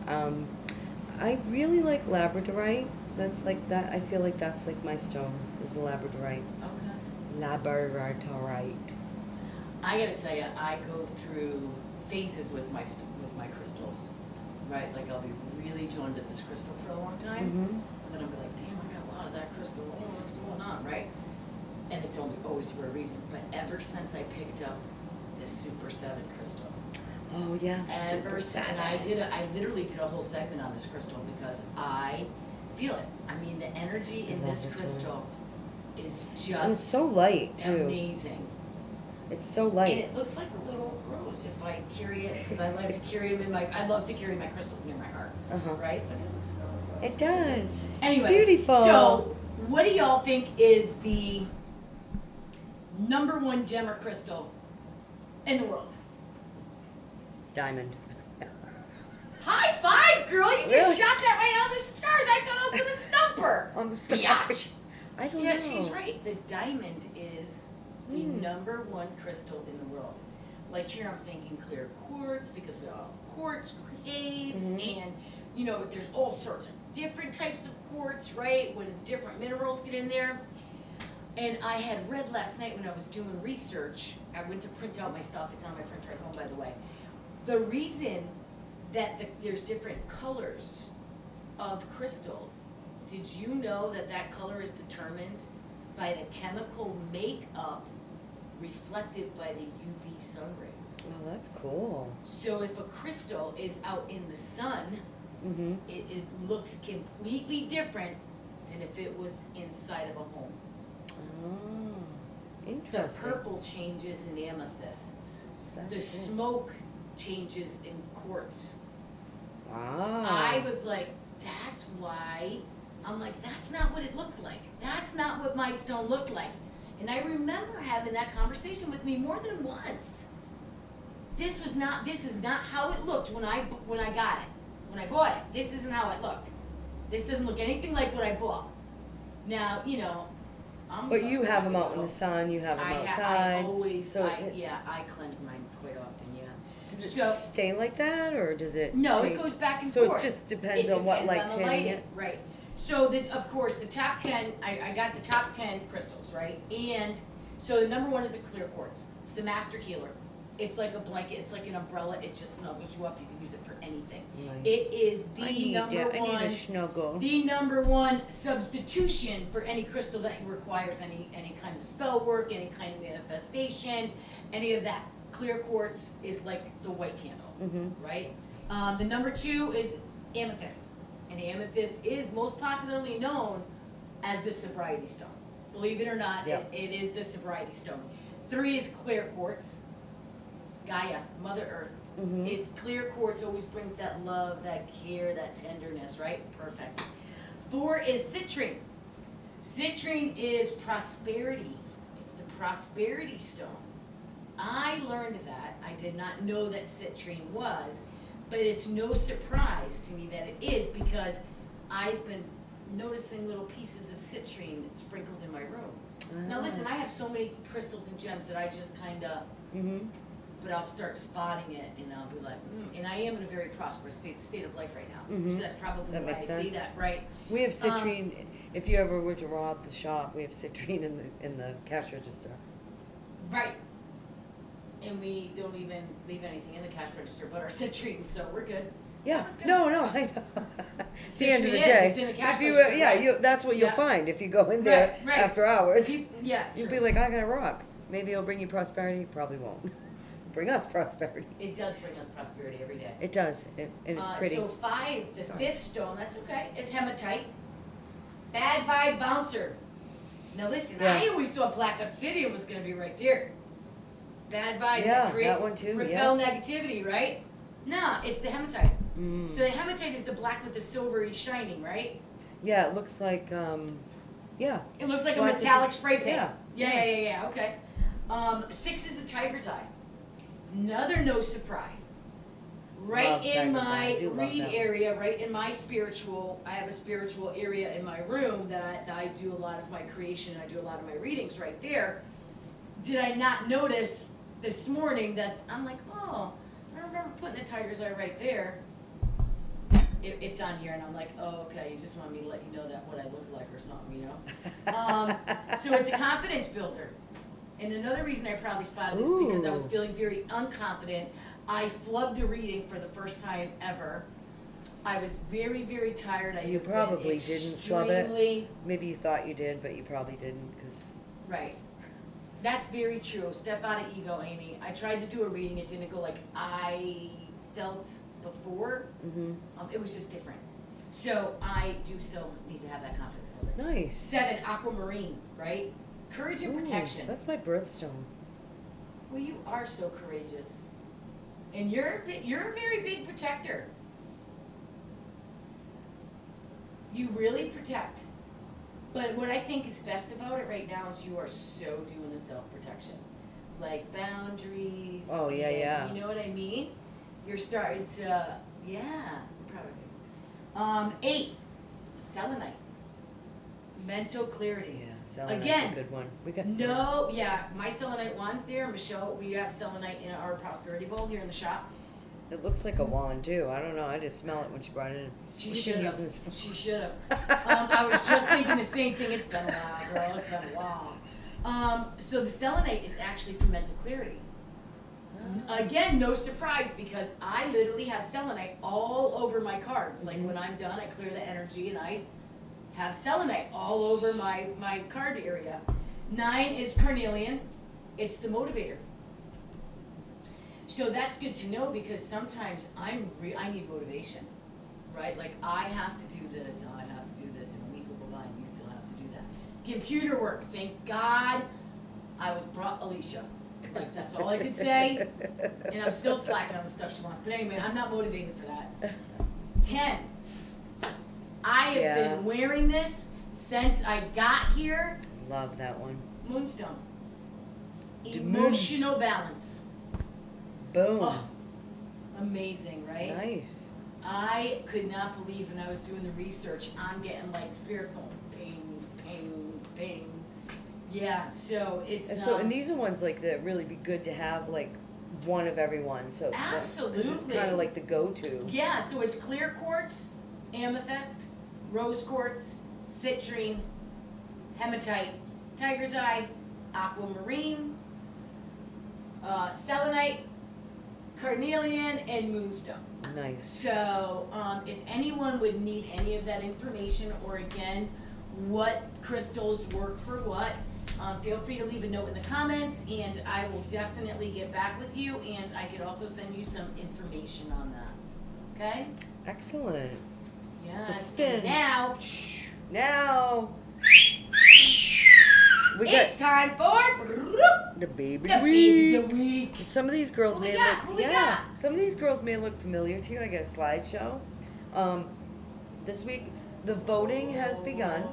I really like labradorite. That's like that. I feel like that's like my stone is the labradorite. Okay. Labradorite. I gotta tell you, I go through phases with my crystals, right? Like I'll be really drawn to this crystal for a long time, Mhm. and then I'll be like, damn, I got a lot of that crystal. Oh, what's going on, right? And it's always for a reason. But ever since I picked up this Super 7 crystal, Oh yeah, the Super and I literally did a whole segment on this crystal because I feel it. I mean, the energy in love this this one. crystal is And it's just so light too. amazing. It's so And light. it looks like a little rose if I carry it, because I like to carry them I love to carry my crystals near my heart, Uh-huh. right? But it looks like a little rose. It does. Anyway, It's beautiful. So, what do y'all think is the #1 gem or crystal in the world? Diamond. High five, girl! You just Really? shot that right out of the stars. I thought I was gonna stump her. I'm sorry. Biatch. I don't Yeah, know. she's right. The diamond is the #1 crystal in the world. Like here, I'm thinking clear quartz because we all have quartz caves, and you know, there's all sorts of different types of quartz, right? When different minerals get in there. And I had read last night when I was doing research. I went to print out my stuff. It's on my printer at home, by the way. The reason that there's different colors of crystals. Did you know that that color is determined by the chemical makeup reflected by the UV sun rays? Oh, that's cool. So if a crystal is out in the sun, Mm-hmm. it looks completely different than if it was inside of a home. Oh, The interesting. purple changes in amethysts. That's The good. smoke changes in quartz. Ah. I was like, that's why. I'm like, that's not what it looked like. That's not what my stone looked like. And I remember having that conversation with me more than once. This is not how it looked when I got it. When I bought it, this isn't how it looked. This doesn't look anything like what I bought. Now, you know, But you have them out in the sun. You have them outside. I cleanse mine quite often, yeah. Does it stay like that, or does it? No, change? it goes back and So forth. it just depends on what light's the hitting lighting, it. right? So of course the top 10. I got the top 10 crystals, right? And so the number one is the clear quartz. It's the master healer. It's like a blanket. It's like an umbrella. It just snuggles you up. You can use it for anything. Nice. It is the I need a snuggle. the number one substitution for any crystal that requires any kind of spell work, any kind of manifestation, any of that. Clear quartz is like the white candle, Mm-hmm. right? The number two is amethyst, and amethyst is most popularly known as the sobriety stone. Believe it or not, Yep. it is the sobriety stone. 3 is clear quartz. Gaia, Mother Earth. Mm-hmm. It's clear quartz always brings that love, that care, that tenderness, right? Perfect. 4 is citrine. Citrine is prosperity. It's the prosperity stone. I learned that. I did not know that citrine was, but it's no surprise to me that it is because I've been noticing little pieces of citrine sprinkled in my room. Now listen, I have so many crystals and gems that I just kind of, Mm-hmm. but I'll start spotting it and I'll be like, and I am in a very prosperous state of life right now. Mhm. So that's probably That why I makes say sense. that, right? We have citrine. If you ever were to rob the shop, we have citrine in the cash register. Right. And we don't even leave anything in the cash register but our citrine, so we're good. Yeah. That was good. No, I know. It's the end of the Citrine is, day. it's in the cash If you, register, yeah, right. that's what you'll Yeah. find if you go in there Right, right. after hours. Yeah, You'll true. be like, I got a rock. Maybe it'll bring you prosperity. Probably won't. Bring us prosperity. It does bring us prosperity every day. It does, and it's pretty. So 5, the Sorry. 5th stone, that's okay, is hematite. Bad vibe bouncer. Now listen, Yeah. I always thought black obsidian was gonna be right there. Bad vibe, Yeah, create, that one too, repel negativity, right? No, it's the hematite. Mm. So the hematite is the black with the silvery shining, right? Yeah, it looks like, yeah. It looks like a Black with metallic the- spray paint. yeah. Yeah, okay. 6 is the tiger's eye. Another no surprise. Right Love in tiger's eye. I my do love read that. area, right in my spiritual, I have a spiritual area in my room that I do a lot of my creation, I do a lot of my readings right there. Did I not notice this morning that I'm like, oh, I remember putting the tiger's eye right there. It's on here, and I'm like, oh, okay, you just want me to let you know that what I look like or something, you know? So it's a confidence builder. And another reason I probably spotted this because I was Ooh. feeling very unconfident. I flubbed a reading for the first time ever. I was very, very tired. I You had been probably didn't flub it. extremely- Maybe you thought you did, but you probably didn't, because. Right. That's very true. Step out of ego, Amy. I tried to do a reading. It didn't go like I felt before. Mm-hmm. It was just different. So I do still need to have that confidence builder. Nice. 7, aquamarine, right? Courage and Ooh, protection. That's my birthstone. Well, you are so courageous. And you're a very big protector. You really protect. But what I think is best about it right now is you are so doing the self-protection. Like boundaries. Oh, yeah, and yeah. You know what I mean? You're starting to, yeah, I'm proud of you. 8, selenite. Mental clarity. Yeah, selenite's Again, a good one. We got selenite. No, yeah, my selenite wand there, Michelle, we have selenite in our prosperity bowl here in the shop. It looks like a wand too. I don't know. I just smell it when she brought it in. She We've should been have. using this for- She should have. I was just thinking the same thing. It's been a while, girl. It's been a while. So the selenite is actually for mental clarity. Again, no surprise because I literally have selenite all over my cards. Like when I'm done, I clear the energy and I have selenite all over my card area. 9 is carnelian. It's the motivator. So that's good to know because sometimes I need motivation, right? Like I have to do this and I have to do this, and a week will go by and you Computer work, thank God I was brought Alicia. Like, that's all I could say. And I'm still slacking on the stuff she wants. But anyway, I'm not motivated for that. 10. I have been wearing this since I got here. Love that one. Moonstone. Emotional balance. Boom. Oh, amazing, right? Nice. I could not believe when I was doing the research, I'm getting like spirits going bing, bing, bing. Yeah, so it's. And these are ones like that really be good to have like one of every one. So absolutely, this is kind of like the go-to. Yeah, so it's clear quartz, amethyst, rose quartz, citrine, hematite, tiger's eye, aquamarine, selenite, carnelian, and moonstone. Nice. So, if anyone would need any of that information, or again, what crystals work for what, feel free to leave a note in the comments, and I will definitely get back with you, and I could also send you some information on that. Okay? Excellent. Yes. The spin. And now, it's time for the baby the week. baby of the week. Some of these girls Who we may got? look Who we got? Some of these girls may look familiar to you. I got a slideshow. This week the voting has begun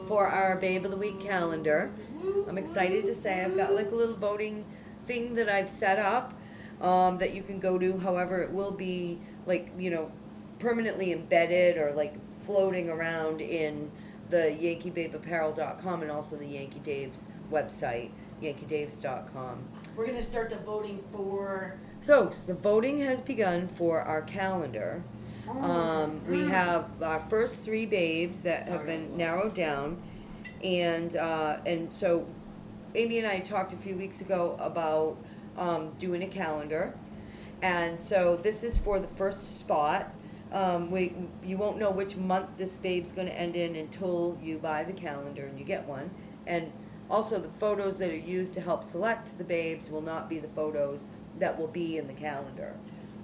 for our Babe of the Week calendar. I'm excited to say I've got like a little voting thing that I've set up that you can go to. However, it will be like, permanently embedded or like floating around in the YankeeBabeApparel.com and also the Yankee Dave's website, yankeedaves.com. We're going to start the voting for... So, the voting has begun for our calendar. We have our first 3 babes that have been narrowed down. And so, Amy and I talked a few weeks ago about doing a calendar. And so, this is for the first spot. You won't know which month this babe's going to end in until you buy the calendar and you get one. And also the photos that are used to help select the babes will not be the photos that will be in the calendar.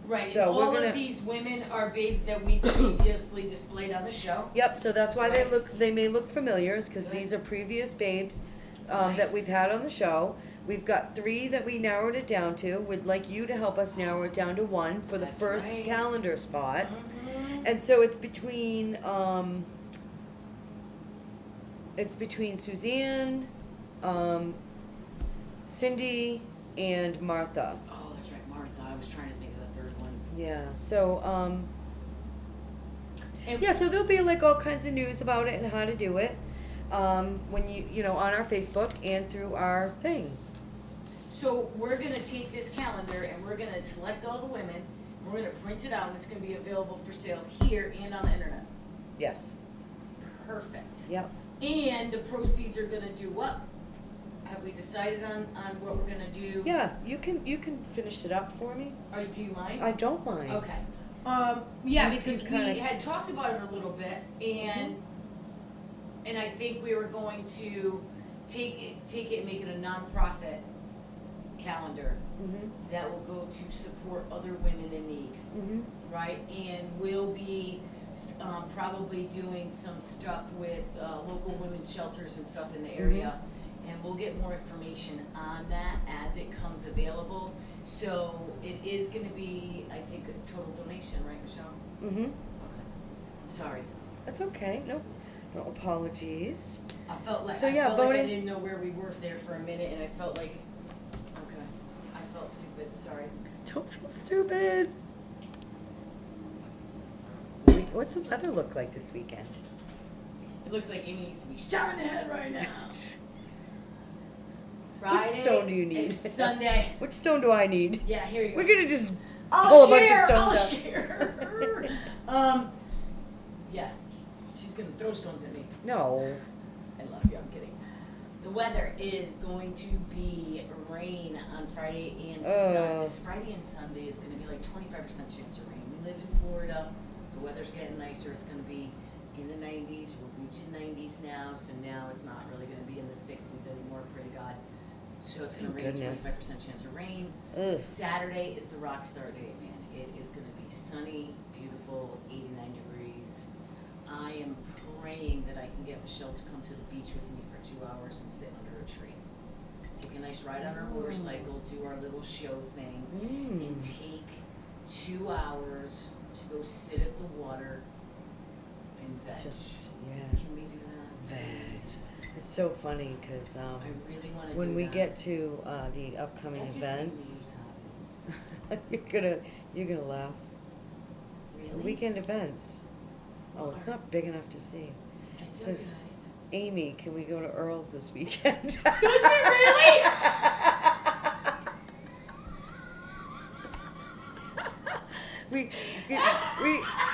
Right, So and all of these women are babes that we've previously displayed on the show. Yep, so that's why they may look familiar, because these are previous babes that we've had on the show. We've got 3 that we narrowed it down to. We'd like you to help us narrow it down to 1 for the first calendar spot. And so it's between Suzanne, Cindy, and Martha. Oh, that's right, Martha. I was trying to think of the third one. Yeah. So so there'll be like all kinds of news about it and how to do it when on our Facebook and through our thing. So we're gonna take this calendar and we're gonna select all the women. We're gonna print it out and it's gonna be available for sale here and on the internet. Yes. Perfect. Yep. And the proceeds are gonna do what? Have we decided on what we're gonna do? Yeah, you can finish it up for me. Or do you mind? I don't mind. Okay. You Because we had talked about it a little bit, and I think we were going to take it and make it a nonprofit calendar that will go to support other women in need, right? And we'll be probably doing some stuff with local women's shelters and stuff in the area, and we'll get more information on that as it comes available. So it is going to be, I think, a total donation, right, Michelle? Okay. Sorry. That's okay. No apologies. I felt like voting. I didn't know where we were there for a minute, and I felt like, I felt stupid. Sorry. Don't feel stupid. What's the weather look like this weekend? It looks like Amy needs to be shot in the head right now. Friday. Which stone do you need? It's Sunday. Which stone do I need? Yeah, here you go. We're gonna just I'll pull share, a bunch I'll of stones share. Yeah, she's gonna throw stones at me. No. I love you, I'm kidding. The weather is going to be rain on Friday and Sunday. This Friday and Sunday is gonna be like 25% chance of rain. We live in Florida. The weather's getting nicer. It's gonna be in the 90s. We're reaching 90s now, so now it's not really gonna be in the 60s anymore, pray to God. So it's gonna rain, 25% chance of rain. Ugh. Saturday is the rock star day, man. It is gonna be sunny, beautiful, 89 degrees. I am praying that I can get Michelle to come to the beach with me for 2 hours and sit under a tree. Take a nice ride on our motorcycle, do our little show thing, and take 2 hours to go sit at the water and veg. Can we do that? Veg. It's so funny because I really want to do when we that. get to the upcoming That just made me events, happy. you're gonna laugh. Really? Weekend events. Oh, it's not big enough to see. It It's says, okay. Amy, can we go to Earl's this weekend? Does it really? we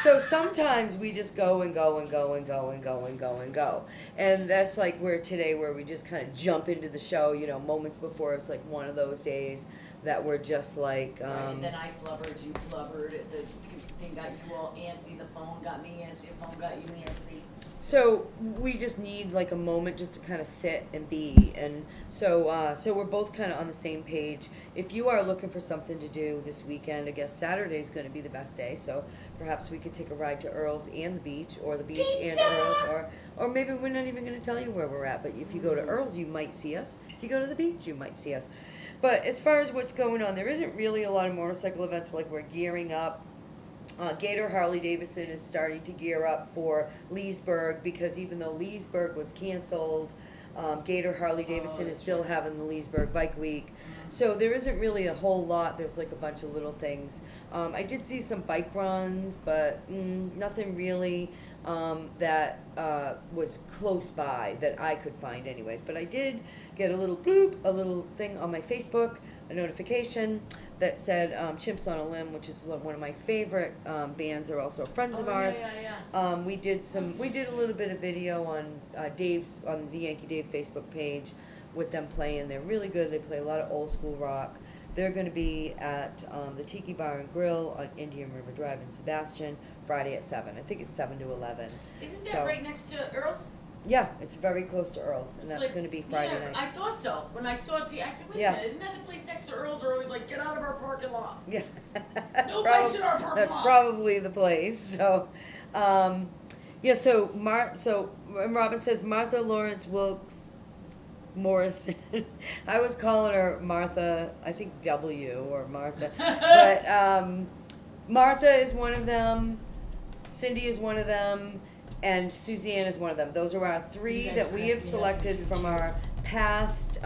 so sometimes we just go and go and go and go and go and go and go, and that's like where today where we just kind of jump into the show, you know, moments before. It's like one of those days that we're just like Right, and then I flubbered, you flubbered, the thing got you all antsy, the phone got me antsy, the phone got you antsy. so we just need like a moment just to kind of sit and be, and so we're both kind of on the same page. If you are looking for something to do this weekend, I guess Saturday is going to be the best day, so perhaps we could take a ride to Earl's and the beach, or the beach and Earl's, or maybe we're not even going to tell you where we're at, but if you go to Earl's, you might see us. If you go to the beach, you might see us. But as far as what's going on, there isn't really a lot of motorcycle events. Like, we're gearing up. Gator Harley Davidson is starting to gear up for Leesburg, because even though Leesburg was canceled, Gator Harley Davidson is still having the Leesburg Bike Week. So there isn't really a whole lot. There's like a bunch of little things. I did see some bike runs, but nothing really that was close by that I could find anyways. But I did get a little bloop, a little thing on my Facebook, a notification that said Chimps on a Limb, which is one of my favorite bands. They're also friends of ours. We did a little bit of video on on the Yankee Dave Facebook page with them playing. They're really good. They play a lot of old school rock. They're going to be at the Tiki Bar and Grill on Indian River Drive in Sebastian Friday at 7. I think it's 7 to 11. Isn't that right next to Earl's? Yeah, it's very close to Earl's, and It's that's like- going to be Friday yeah, night. I thought so. When I saw it, I said, wait a minute, isn't that the place next to Earl's? Or always like, get out of our parking lot. Yeah, No bikes in our parking that's lot. probably the place. So, yeah. So when Robin says Martha Lawrence Wilkes Morrison. I was calling her Martha. I think W or Martha, but Martha is one of them. Cindy is one of them. And Suzanne is one of them. Those are our three You guys that we crack have me up, selected you're from too our past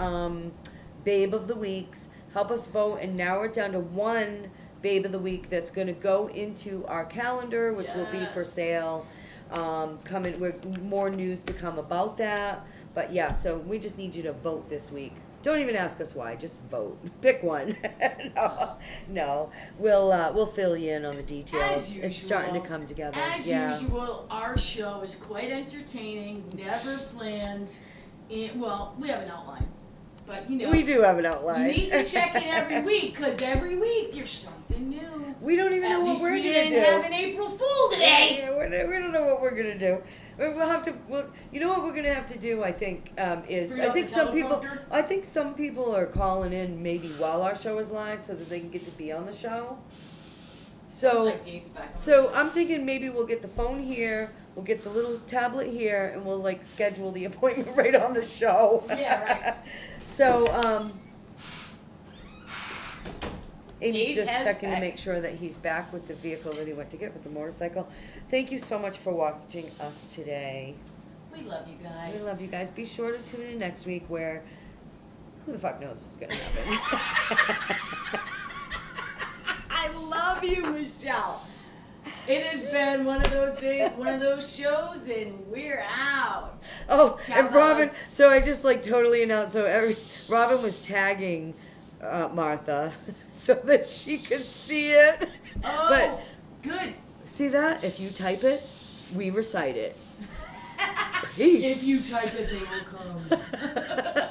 Babe of the Weeks. Help us vote and narrow it down to one Babe of the Week that's going to go into our calendar, which will be for Yes. sale. With more news to come about that. But yeah, so we just need you to vote this week. Don't even ask us why. Just vote. Pick one. No, we'll fill you in on the details. As usual, it's starting to come together. As usual, our show is quite entertaining, never planned. Well, we have an outline, but you know. We do have an You outline. need to check in every week, because every week there's something new. We don't even know what we're we gonna didn't do. have an April Fool today. Yeah, we don't know what we're gonna do. We'll have to. Well, you know what we're gonna have to do. I think is Bring out the teleprompter? I think some people are calling in maybe while our show is live so that they can get to be on the show. So Like Dave's back on so the show. I'm thinking maybe we'll get the phone here, we'll get the little tablet here, and we'll like schedule the appointment right on the show. Yeah, right. So Amy's Dave just has checking to back. make sure that he's back with the vehicle that he went to get with the motorcycle. Thank you so much for watching us today. We love you guys. We love you guys. Be sure to tune in next week where who the fuck knows what's going to happen. I love you, Michelle. It has been one of those days, one of those shows, and we're out. Oh, Ciao, and Robin, fellas. so I just like totally announced, so Robin was tagging Martha so that she could see it. Oh, But good. see that? If you type it, we recite it. Peace. If you type it, they will come.